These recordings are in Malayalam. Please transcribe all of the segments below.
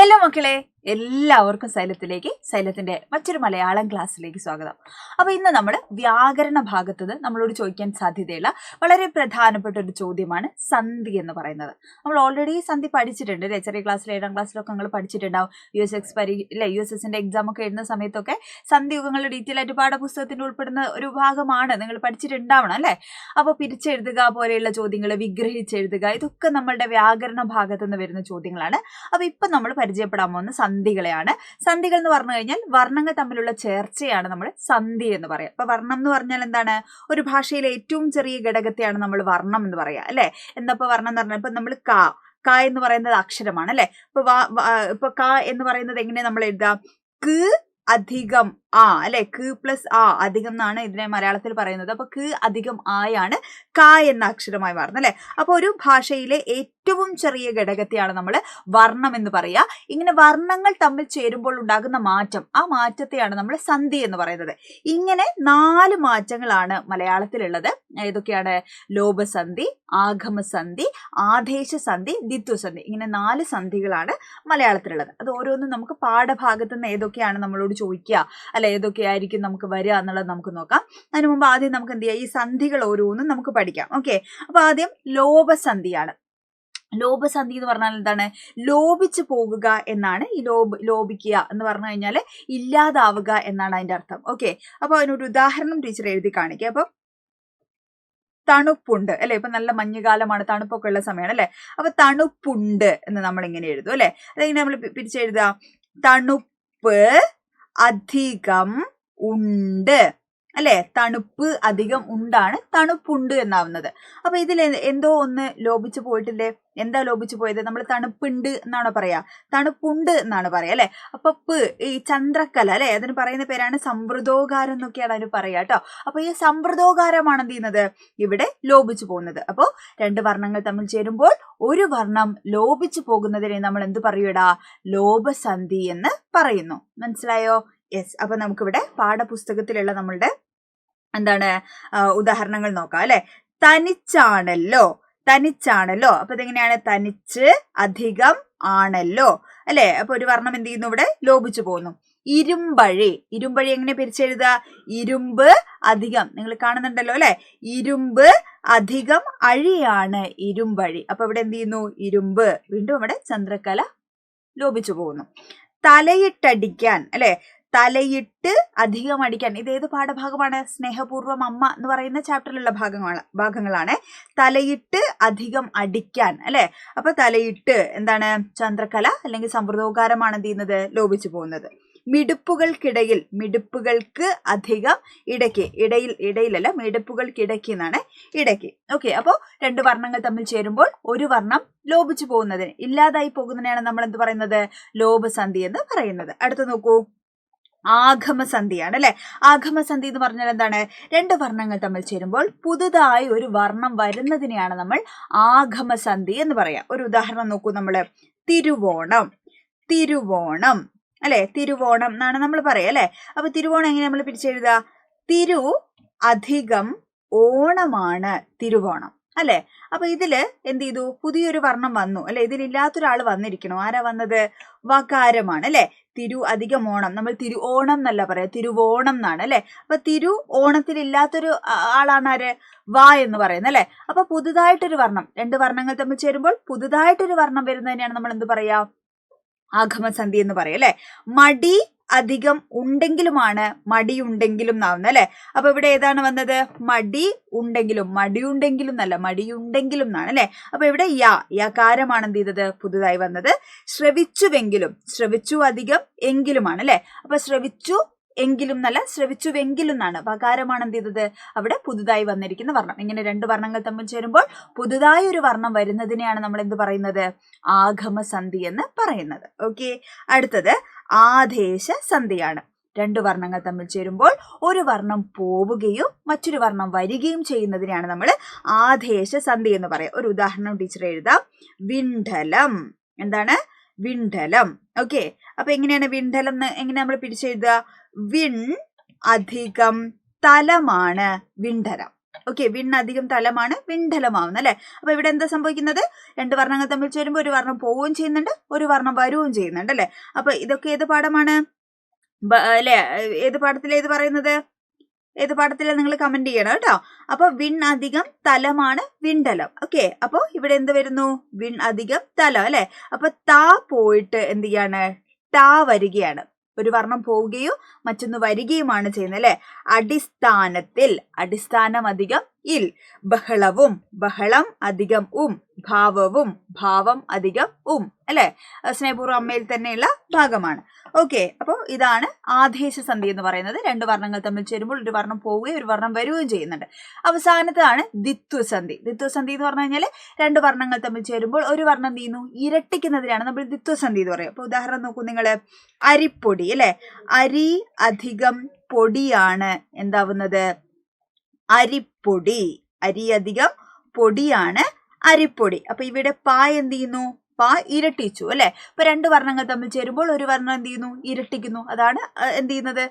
ഹലോ മക്കളെ, എല്ലാവർക്കും സൈലത്തിന്റെ മറ്റൊരു മലയാളം ക്ലാസ്സിലേക്ക് സ്വാഗതം. അപ്പോൾ ഇന്ന് നമ്മൾ വ്യാകരണ ഭാഗത്തുനിന്ന് നമ്മളോട് ചോദിക്കാൻ സാധ്യതയുള്ള വളരെ പ്രധാനപ്പെട്ട ഒരു ചോദ്യമാണ് സന്ധി എന്ന് പറയുന്നത്. നമ്മൾ ഓൾറെഡി സന്ധി പഠിച്ചിട്ടുണ്ട് അല്ലേ? ചെറിയ ക്ലാസ്സിൽ 7ാം ക്ലാസ്സിലൊക്കെ നിങ്ങൾ പഠിച്ചിട്ടുണ്ടാവും. USSന്റെ എക്സാം ഒക്കെ എഴുതുന്ന സമയത്തൊക്കെ സന്ധി യുഗങ്ങൾ ഡീറ്റെയിൽ ആയിട്ട് പാഠപുസ്തകത്തിൽ ഉൾപ്പെടുന്ന ഒരു ഭാഗമാണ്, നിങ്ങൾ പഠിച്ചിട്ടുണ്ടാവണം അല്ലേ? അപ്പോൾ പിരിച്ചെഴുതുക പോലെയുള്ള ചോദ്യങ്ങൾ, വിഗ്രഹിച്ചെഴുതുക, ഇതൊക്കെ നമ്മളുടെ വ്യാകരണ ഭാഗത്തുനിന്ന് വരുന്ന ചോദ്യങ്ങളാണ്. അപ്പോൾ ഇപ്പം നമ്മൾ പരിചയപ്പെടാൻ പോകുന്ന സന്ധികളെയാണ്. സന്ധികൾ എന്ന് പറഞ്ഞു കഴിഞ്ഞാൽ വർണ്ണങ്ങൾ തമ്മിലുള്ള ചേർച്ചയാണ് നമ്മൾ സന്ധി എന്ന് പറയാം. അപ്പൊ വർണ്ണം എന്ന് പറഞ്ഞാൽ എന്താണ്? ഒരു ഭാഷയിലെ ഏറ്റവും ചെറിയ ഘടകത്തെയാണ് നമ്മൾ വർണ്ണം എന്ന് പറയാ അല്ലെ? എന്താ ഇപ്പൊ വർണ്ണം എന്ന് പറഞ്ഞാൽ ഇപ്പൊ നമ്മൾ ക എന്ന് പറയുന്നത് അക്ഷരമാണ് അല്ലെ? ഇപ്പൊ ക എന്ന് പറയുന്നത് എങ്ങനെ നമ്മൾ എഴുതാം? ക അധികം ആ അല്ലെ? ക പ്ലസ് ആ അധികം എന്നാണ് ഇതിനെ മലയാളത്തിൽ പറയുന്നത്. അപ്പൊ ക അധികം ആയാണ് ക എന്ന അക്ഷരമായി മാറുന്നത് അല്ലെ? അപ്പൊ ഒരു ഭാഷയിലെ ഏറ്റവും ചെറിയ ഘടകത്തെയാണ് നമ്മൾ വർണ്ണം എന്ന് പറയുക. ഇങ്ങനെ വർണ്ണങ്ങൾ തമ്മിൽ ചേരുമ്പോൾ ഉണ്ടാകുന്ന മാറ്റം, ആ മാറ്റത്തെയാണ് നമ്മൾ സന്ധി എന്ന് പറയുന്നത്. ഇങ്ങനെ 4 മാറ്റങ്ങളാണ് മലയാളത്തിലുള്ളത്. ഏതൊക്കെയാണ്? ലോപസന്ധി, ആഗമസന്ധി, ആദേശസന്ധി, ദ്വിത്വസന്ധി. ഇങ്ങനെ 4 സന്ധികളാണ് മലയാളത്തിലുള്ളത്. അത് ഓരോന്നും നമുക്ക് പാഠഭാഗത്ത് നിന്ന് ഏതൊക്കെയാണ് നമ്മളോട് ചോദിക്കുക അല്ലെ, ഏതൊക്കെയായിരിക്കും നമുക്ക് വരിക എന്നുള്ളത് നമുക്ക് നോക്കാം. അതിനു മുമ്പ് ആദ്യം നമുക്ക് എന്ത് ചെയ്യാം? ഈ സന്ധികൾ ഓരോന്നും നമുക്ക് പഠിക്കാം. ഓക്കെ, അപ്പൊ ആദ്യം ലോപസന്ധിയാണ്. ലോപസന്ധി എന്ന് പറഞ്ഞാൽ എന്താണ്? ലോപിച്ചു പോകുക എന്നാണ്. ഈ ലോപിക്കുക എന്ന് പറഞ്ഞു കഴിഞ്ഞാൽ ഇല്ലാതാവുക എന്നാണ് അതിന്റെ അർത്ഥം. ഓക്കെ, അപ്പൊ അതിനൊരു ഉദാഹരണം ടീച്ചർ എഴുതി കാണിക്കുക. അപ്പൊ തണുപ്പുണ്ട് അല്ലെ? ഇപ്പൊ നല്ല മഞ്ഞുകാലമാണ്, തണുപ്പൊക്കെ ഉള്ള സമയമാണ് അല്ലെ? അപ്പൊ തണുപ്പുണ്ട് എന്ന് നമ്മൾ ഇങ്ങനെ എഴുതും അല്ലെ? അതെങ്ങനെ നമ്മൾ പിരിച്ചെഴുതുക? തണുപ്പ് അധികം ഉണ്ട് അല്ലെ? തണുപ്പ് അധികം ഉണ്ടാണ് തണുപ്പുണ്ട് എന്നാവുന്നത്. അപ്പൊ ഇതിൽ എന്തോ ഒന്ന് ലോപിച്ചു പോയിട്ടില്ലേ? എന്താ ലോപിച്ചു പോയത്? നമ്മൾ തണുപ്പുണ്ട് എന്നാണോ പറയാ? തണുപ്പുണ്ട് എന്നാണ് പറയാ അല്ലെ? അപ്പൊ ഈ ചന്ദ്രക്കല അല്ലെ, അതിന് പറയുന്ന പേരാണ് സമ്പ്രദോകാരം എന്നൊക്കെയാണ് അതിന് പറയാ കേട്ടോ. അപ്പൊ ഈ സമ്പ്രദോകാരമാണ് എന്ത് ചെയ്യുന്നത്? ഇവിടെ ലോപിച്ചു പോകുന്നത്. അപ്പോ 2 വർണ്ണങ്ങൾ തമ്മിൽ ചേരുമ്പോൾ ഒരു വർണ്ണം ലോപിച്ചു പോകുന്നതിനെ നമ്മൾ എന്ത് പറയൂടാ? ലോപസന്ധി എന്ന് പറയുന്നു. മനസ്സിലായോ? യെസ്. അപ്പൊ നമുക്കിവിടെ പാഠപുസ്തകത്തിലുള്ള നമ്മളുടെ എന്താണ് ഉദാഹരണങ്ങൾ നോക്കാം അല്ലെ? തനിച്ചാണല്ലോ, തനിച്ചാണല്ലോ. അപ്പൊ ഇതെങ്ങനെയാണ്? തനിച്ച് അധികം ആണല്ലോ അല്ലെ? അപ്പൊ ഒരു വർണ്ണം എന്ത് ചെയ്യുന്നു? ഇവിടെ ലോപിച്ചു പോകുന്നു. ഇരുമ്പഴി, ഇരുമ്പഴി എങ്ങനെ പിരിച്ചെഴുതുക? ഇരുമ്പ് അധികം, നിങ്ങൾ കാണുന്നുണ്ടല്ലോ അല്ലെ? ഇരുമ്പ് അധികം അഴിയാണ് ഇരുമ്പഴി. അപ്പൊ ഇവിടെ എന്ത് ചെയ്യുന്നു? ഇരുമ്പ്. വീണ്ടും ഇവിടെ ചന്ദ്രക്കല ലോപിച്ചു പോകുന്നു. തലയിട്ടടിക്കാൻ അല്ലെ? തലയിട്ട് അധികം അടിക്കാൻ. ഇത് ഏത് പാഠഭാഗമാണ്? സ്നേഹപൂർവ്വം അമ്മ എന്ന് പറയുന്ന ചാപ്റ്ററിലുള്ള ഭാഗങ്ങളാണ്. തലയിട്ട് അധികം അടിക്കാൻ അല്ലെ? അപ്പൊ തലയിട്ട് എന്താണ്? ചന്ദ്രക്കല അല്ലെങ്കിൽ സമ്പ്രദോകാരമാണ് എന്ത് ചെയ്യുന്നത്? ലോപിച്ചു പോകുന്നത്. മിടുപ്പുകൾക്കിടയിൽ, മിടുപ്പുകൾക്ക് അധികം ഇടയ്ക്ക്, ഇടയിലല്ല, മിടുപ്പുകൾക്കിടയ്ക്ക് എന്നാണ്, ഇടയ്ക്ക്. ഓക്കെ, അപ്പോ 2 വർണ്ണങ്ങൾ തമ്മിൽ ചേരുമ്പോൾ ഒരു വർണ്ണം ലോപിച്ചു പോകുന്നതിന്, ഇല്ലാതായി പോകുന്നതിനാണ് നമ്മൾ എന്ത് പറയുന്നത്? ലോപസന്ധി എന്ന് പറയുന്നത്. അടുത്ത നോക്കൂ, ആഗമസന്ധിയാണ് അല്ലെ? ആഗമസന്ധി എന്ന് പറഞ്ഞാൽ എന്താണ്? 2 വർണ്ണങ്ങൾ തമ്മിൽ ചേരുമ്പോൾ പുതുതായി ഒരു വർണ്ണം വരുന്നതിനെയാണ് നമ്മൾ ആഗമസന്ധി എന്ന് പറയാം. ഒരു ഉദാഹരണം നോക്കൂ, നമ്മള് തിരുവോണം, തിരുവോണം അല്ലെ? തിരുവോണം എന്നാണ് നമ്മൾ പറയാ അല്ലെ? അപ്പൊ തിരുവോണം എങ്ങനെ നമ്മൾ പിരിച്ചെഴുതുക? തിരു അധികം ഓണമാണ് തിരുവോണം അല്ലെ? അപ്പൊ ഇതില് എന്ത് ചെയ്തു? പുതിയൊരു വർണ്ണം വന്നു അല്ലെ? ഇതിലില്ലാത്തൊരാൾ വന്നിരിക്കണോ? ആരാ വന്നത്? വകാരമാണ് അല്ലെ? തിരു അധികം ഓണം. നമ്മൾ തിരു ഓണം എന്നല്ല പറയാ, തിരുവോണം എന്നാണ് അല്ലെ? അപ്പൊ തിരു ഓണത്തിൽ ഇല്ലാത്തൊരു ആളാണ് ആര്? വാ എന്ന് പറയുന്നത് അല്ലെ? അപ്പൊ പുതുതായിട്ടൊരു വർണ്ണം, 2 വർണ്ണങ്ങൾ തമ്മിൽ ചേരുമ്പോൾ പുതുതായിട്ടൊരു വർണ്ണം വരുന്നതിനെയാണ് നമ്മൾ എന്ത് പറയാ? ആഗമസന്ധി എന്ന് പറയാം അല്ലെ? മടി അധികം ഉണ്ടെങ്കിലുമാണ് മടിയുണ്ടെങ്കിലും എന്നാവുന്നത് അല്ലെ? അപ്പൊ ഇവിടെ ഏതാണ് വന്നത്? മടി ഉണ്ടെങ്കിലും, മടിയുണ്ടെങ്കിലും എന്നല്ല, മടിയുണ്ടെങ്കിലും എന്നാണ് അല്ലെ? അപ്പൊ ഇവിടെ യാകാരമാണ് എന്ത് ചെയ്തത്? പുതുതായി വന്നത്. ശ്രവിച്ചുവെങ്കിലും, ശ്രവിച്ചു അധികം എങ്കിലുമാണ് അല്ലെ? അപ്പൊ ശ്രവിച്ചു എങ്കിലും എന്നല്ല, ശ്രവിച്ചുവെങ്കിലും എന്നാണ്, വകാരമാണ് എന്ത് ചെയ്തത്? അവിടെ പുതുതായി വന്നിരിക്കുന്ന വർണ്ണം. ഇങ്ങനെ 2 വർണ്ണങ്ങൾ തമ്മിൽ ചേരുമ്പോൾ പുതുതായി ഒരു വർണ്ണം വരുന്നതിനെയാണ് നമ്മൾ എന്ത് പറയുന്നത്? ആഗമസന്ധി എന്ന് പറയുന്നത്. ഓക്കെ, അടുത്തത് ആദേശസന്ധിയാണ്. 2 വർണ്ണങ്ങൾ തമ്മിൽ ചേരുമ്പോൾ ഒരു വർണ്ണം പോവുകയും മറ്റൊരു വർണ്ണം വരികയും ചെയ്യുന്നതിനെയാണ് നമ്മൾ ആദേശസന്ധി എന്ന് പറയാം. ഒരു ഉദാഹരണം ടീച്ചർ എഴുതാം. വിണ്ഡലം. എന്താണ്? വിണ്ഡലം. ഓക്കെ, അപ്പൊ എങ്ങനെയാണ് വിണ്ഡലം എങ്ങനെ നമ്മൾ പിരിച്ചെഴുതുക? വിൺ അധികം തലമാണ് വിണ്ഡലം ഓക്കെ, വിണ്ണധികം തലമാണ് വിണ്ഡലമാവുന്നത് അല്ലെ. അപ്പൊ ഇവിടെ എന്താ സംഭവിക്കുന്നത്? രണ്ട് വർണ്ണങ്ങൾ തമ്മിൽ ചേരുമ്പോൾ ഒരു വർണ്ണം പോവുകയും ചെയ്യുന്നുണ്ട്, ഒരു വർണ്ണം വരുകയും ചെയ്യുന്നുണ്ട് അല്ലെ. അപ്പൊ ഇതൊക്കെ ഏത് പാഠമാണ് അല്ലെ? ഏത് പാഠത്തിലേത് പറയുന്നത്? ഏത് പാഠത്തിലാണ് നിങ്ങൾ കമന്റ് ചെയ്യണം കേട്ടോ. അപ്പൊ വിൺ അധികം തലമാണ് വിണ്ഡലം. ഓക്കെ, അപ്പൊ ഇവിടെ എന്ത് വരുന്നു? വിൺ അധികം തലം അല്ലെ. അപ്പൊ താ പോയിട്ട് എന്ത് ചെയ്യാണ്? ടാ വരികയാണ്. ഒരു വർണ്ണം പോവുകയോ മറ്റൊന്ന് വരികയുമാണ് ചെയ്യുന്നത് അല്ലെ. അടിസ്ഥാനത്തിൽ, അടിസ്ഥാനം അധികം ഇൽ. ബഹളവും, ബഹളം അധികം ഭാവവും, ഭാവം അധികം അല്ലെ. സ്നേഹപൂർവ്വം അമ്മയിൽ തന്നെയുള്ള ഭാഗമാണ്. ഓക്കെ, അപ്പോൾ ഇതാണ് ആദേശ സന്ധി എന്ന് പറയുന്നത്. രണ്ട് വർണ്ണങ്ങൾ തമ്മിൽ ചേരുമ്പോൾ ഒരു വർണ്ണം പോവുകയും ഒരു വർണ്ണം വരികയും ചെയ്യുന്നുണ്ട്. അവസാനത്താണ് ദ്വിത്വസന്ധി. ദ്വിത്വസന്ധി എന്ന് പറഞ്ഞു കഴിഞ്ഞാൽ രണ്ട് വർണ്ണങ്ങൾ തമ്മിൽ ചേരുമ്പോൾ ഒരു വർണ്ണം തീരുന്നു ഇരട്ടിക്കുന്നതിനാണ് നമ്മൾ ദ്വിത്വസന്ധി എന്ന് പറയുക. അപ്പൊ ഉദാഹരണം നോക്കൂ നിങ്ങൾ, അരിപ്പൊടി അല്ലെ. അരി അധികം പൊടിയാണ് എന്താവുന്നത്? അരിപ്പൊടി. അരി അധികം പൊടിയാണ് അരിപ്പൊടി. അപ്പൊ ഇവിടെ പാ എന്ത് ചെയ്യുന്നു? പാ ഇരട്ടിച്ചു അല്ലെ. ഇപ്പൊ രണ്ട് വർണ്ണങ്ങൾ തമ്മിൽ ചേരുമ്പോൾ ഒരു വർണ്ണം എന്ത് ചെയ്യുന്നു? ഇരട്ടിക്കുന്നു. അതാണ് എന്ത് ചെയ്യുന്നത്?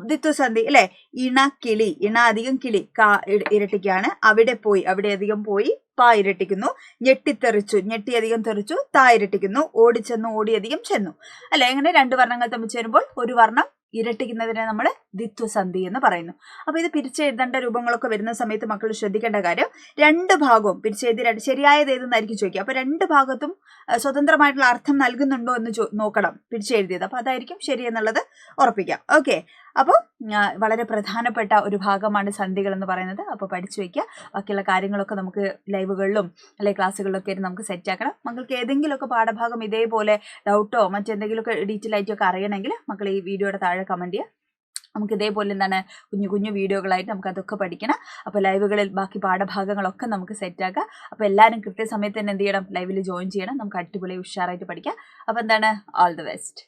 ദ്വിത്വസന്ധി അല്ലെ. ഇണ കിളി, ഇണ അധികം കിളി, കാ ഇരട്ടിക്കാണ്. അവിടെ പോയി, അവിടെ അധികം പോയി, പാ ഇരട്ടിക്കുന്നു. ഞെട്ടിത്തെറിച്ചു, ഞെട്ടി അധികം തെറിച്ചു, താ ഇരട്ടിക്കുന്നു. ഓടിച്ചെന്നു, ഓടി അധികം ചെന്നു അല്ലെ. അങ്ങനെ രണ്ട് വർണ്ണങ്ങൾ തമ്മിൽ ചേരുമ്പോൾ ഒരു വർണ്ണം ഇരട്ടിക്കുന്നതിനെ നമ്മൾ ദ്വിത്വസന്ധി എന്ന് പറയുന്നു. അപ്പൊ ഇത് പിരിച്ചെഴുതേണ്ട രൂപങ്ങളൊക്കെ വരുന്ന സമയത്ത് മക്കൾ ശ്രദ്ധിക്കേണ്ട കാര്യം, രണ്ട് ഭാഗവും പിരിച്ചെഴുതി ശരിയായത് ഏതെന്നായിരിക്കും ചോദിക്കുക. അപ്പൊ രണ്ട് ഭാഗത്തും സ്വതന്ത്രമായിട്ടുള്ള അർത്ഥം നൽകുന്നുണ്ടോ എന്ന് നോക്കണം പിരിച്ചെഴുതിയത്. അപ്പൊ അതായിരിക്കും ശരി എന്നുള്ളത് ഉറപ്പിക്കാം. ഓക്കെ, അപ്പോൾ വളരെ പ്രധാനപ്പെട്ട ഒരു ഭാഗമാണ് സന്ധികൾ എന്ന് പറയുന്നത്. അപ്പോൾ പഠിച്ചു വയ്ക്കുക. ബാക്കിയുള്ള കാര്യങ്ങളൊക്കെ നമുക്ക് ലൈവുകളിലും അല്ലെങ്കിൽ ക്ലാസ്സുകളിലൊക്കെ നമുക്ക് സെറ്റ് ആക്കണം. മക്കൾക്ക് ഏതെങ്കിലുമൊക്കെ പാഠഭാഗം ഇതേപോലെ ഡൗട്ടോ മറ്റെന്തെങ്കിലുമൊക്കെ ഡീറ്റെയിൽ ആയിട്ടൊക്കെ അറിയണമെങ്കിൽ മക്കൾ ഈ വീഡിയോയുടെ താഴെ കമന്റ് ചെയ്യുക. നമുക്ക് ഇതേപോലെ എന്താണ് കുഞ്ഞു കുഞ്ഞു വീഡിയോകളായിട്ട് നമുക്ക് അതൊക്കെ പഠിക്കണം. അപ്പോൾ ലൈവുകളിൽ ബാക്കി പാഠഭാഗങ്ങളൊക്കെ നമുക്ക് സെറ്റാക്കാം. അപ്പോൾ എല്ലാവരും കൃത്യസമയത്ത് തന്നെ എന്ത് ചെയ്യണം? ലൈവിൽ ജോയിൻ ചെയ്യണം. നമുക്ക് അടിപൊളി ഉഷാറായിട്ട് പഠിക്കാം. അപ്പോൾ എന്താണ്, ഓൾ ദി ബെസ്റ്റ്.